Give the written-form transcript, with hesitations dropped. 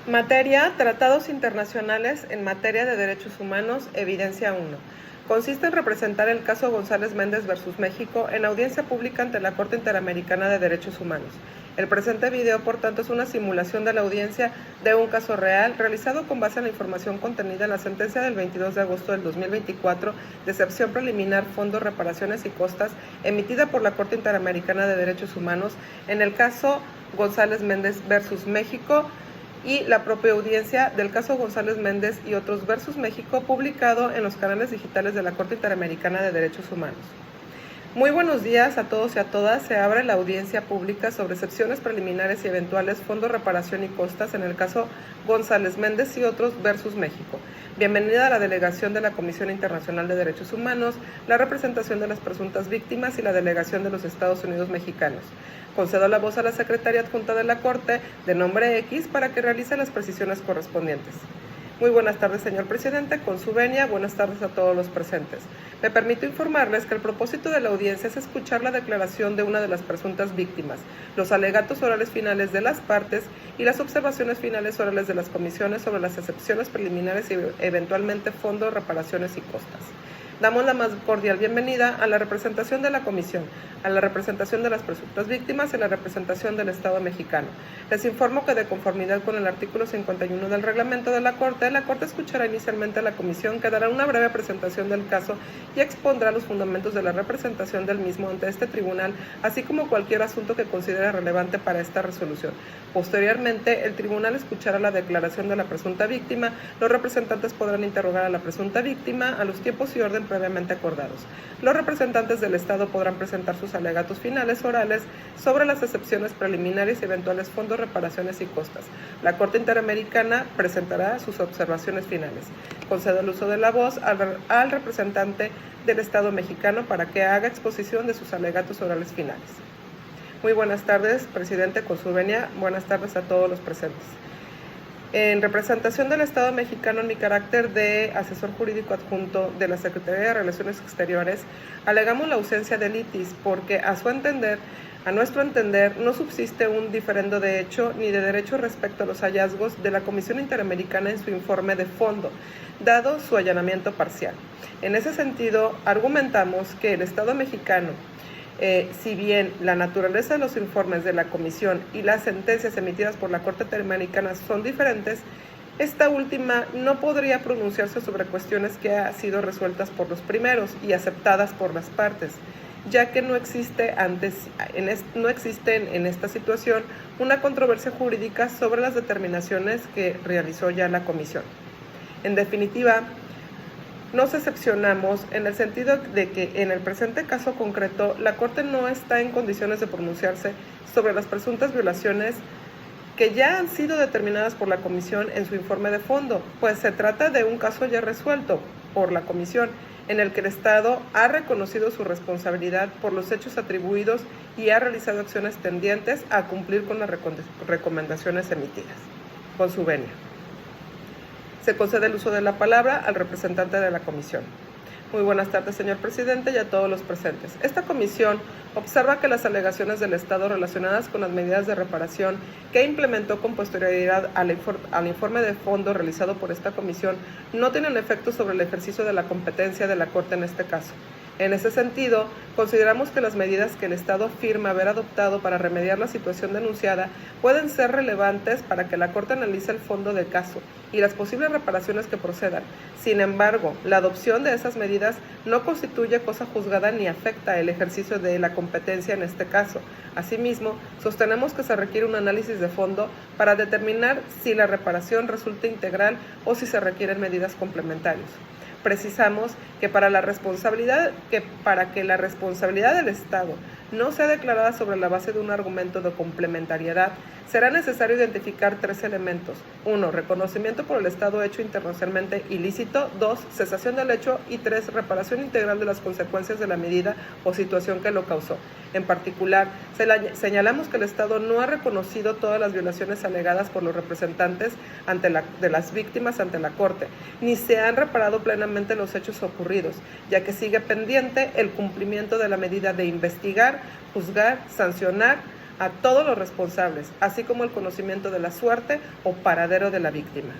Materia: Tratados internacionales en materia de derechos humanos, evidencia 1. Consiste en representar el caso González Méndez versus México en audiencia pública ante la Corte Interamericana de Derechos Humanos. El presente video, por tanto, es una simulación de la audiencia de un caso real realizado con base en la información contenida en la sentencia del 22 de agosto del 2024 de excepción preliminar, fondos, reparaciones y costas, emitida por la Corte Interamericana de Derechos Humanos en el caso González Méndez versus México, y la propia audiencia del caso González Méndez y otros versus México, publicado en los canales digitales de la Corte Interamericana de Derechos Humanos. Muy buenos días a todos y a todas. Se abre la audiencia pública sobre excepciones preliminares y eventuales, fondos, reparación y costas en el caso González Méndez y otros versus México. Bienvenida a la delegación de la Comisión Internacional de Derechos Humanos, la representación de las presuntas víctimas y la delegación de los Estados Unidos mexicanos. Concedo la voz a la Secretaria Adjunta de la Corte, de nombre X, para que realice las precisiones correspondientes. Muy buenas tardes, señor presidente. Con su venia, buenas tardes a todos los presentes. Me permito informarles que el propósito de la audiencia es escuchar la declaración de una de las presuntas víctimas, los alegatos orales finales de las partes y las observaciones finales orales de las comisiones sobre las excepciones preliminares y eventualmente fondos, reparaciones y costas. Damos la más cordial bienvenida a la representación de la Comisión, a la representación de las presuntas víctimas y a la representación del Estado mexicano. Les informo que de conformidad con el artículo 51 del reglamento de la Corte escuchará inicialmente a la Comisión, que dará una breve presentación del caso y expondrá los fundamentos de la representación del mismo ante este tribunal, así como cualquier asunto que considere relevante para esta resolución. Posteriormente, el tribunal escuchará la declaración de la presunta víctima. Los representantes podrán interrogar a la presunta víctima a los tiempos y orden previamente acordados. Los representantes del Estado podrán presentar sus alegatos finales orales sobre las excepciones preliminares y eventuales fondos, reparaciones y costas. La Corte Interamericana presentará sus observaciones finales. Concedo el uso de la voz al representante del Estado mexicano para que haga exposición de sus alegatos orales finales. Muy buenas tardes, presidente, con su venia. Buenas tardes a todos los presentes. En representación del Estado mexicano, en mi carácter de asesor jurídico adjunto de la Secretaría de Relaciones Exteriores, alegamos la ausencia de litis porque, a nuestro entender, no subsiste un diferendo de hecho ni de derecho respecto a los hallazgos de la Comisión Interamericana en su informe de fondo, dado su allanamiento parcial. En ese sentido, argumentamos que el Estado mexicano, si bien la naturaleza de los informes de la Comisión y las sentencias emitidas por la Corte Interamericana son diferentes, esta última no podría pronunciarse sobre cuestiones que han sido resueltas por los primeros y aceptadas por las partes, ya que no existe en esta situación una controversia jurídica sobre las determinaciones que realizó ya la Comisión. En definitiva, nos excepcionamos en el sentido de que en el presente caso concreto la Corte no está en condiciones de pronunciarse sobre las presuntas violaciones que ya han sido determinadas por la Comisión en su informe de fondo, pues se trata de un caso ya resuelto por la Comisión, en el que el Estado ha reconocido su responsabilidad por los hechos atribuidos y ha realizado acciones tendientes a cumplir con las recomendaciones emitidas. Con su venia. Se concede el uso de la palabra al representante de la Comisión. Muy buenas tardes, señor presidente, y a todos los presentes. Esta comisión observa que las alegaciones del Estado relacionadas con las medidas de reparación que implementó con posterioridad al informe de fondo realizado por esta comisión no tienen efecto sobre el ejercicio de la competencia de la Corte en este caso. En ese sentido, consideramos que las medidas que el Estado afirma haber adoptado para remediar la situación denunciada pueden ser relevantes para que la Corte analice el fondo del caso y las posibles reparaciones que procedan. Sin embargo, la adopción de esas medidas no constituye cosa juzgada ni afecta el ejercicio de la competencia en este caso. Asimismo, sostenemos que se requiere un análisis de fondo para determinar si la reparación resulta integral o si se requieren medidas complementarias. Precisamos que para que la responsabilidad del Estado no sea declarada sobre la base de un argumento de complementariedad, será necesario identificar 3 elementos. 1. Reconocimiento por el Estado hecho internacionalmente ilícito. 2. Cesación del hecho. Y 3. Reparación integral de las consecuencias de la medida o situación que lo causó. En particular, señalamos que el Estado no ha reconocido todas las violaciones alegadas por los representantes de las víctimas ante la Corte, ni se han reparado plenamente los hechos ocurridos, ya que sigue pendiente el cumplimiento de la medida de investigar, juzgar, sancionar a todos los responsables, así como el conocimiento de la suerte o paradero de la víctima.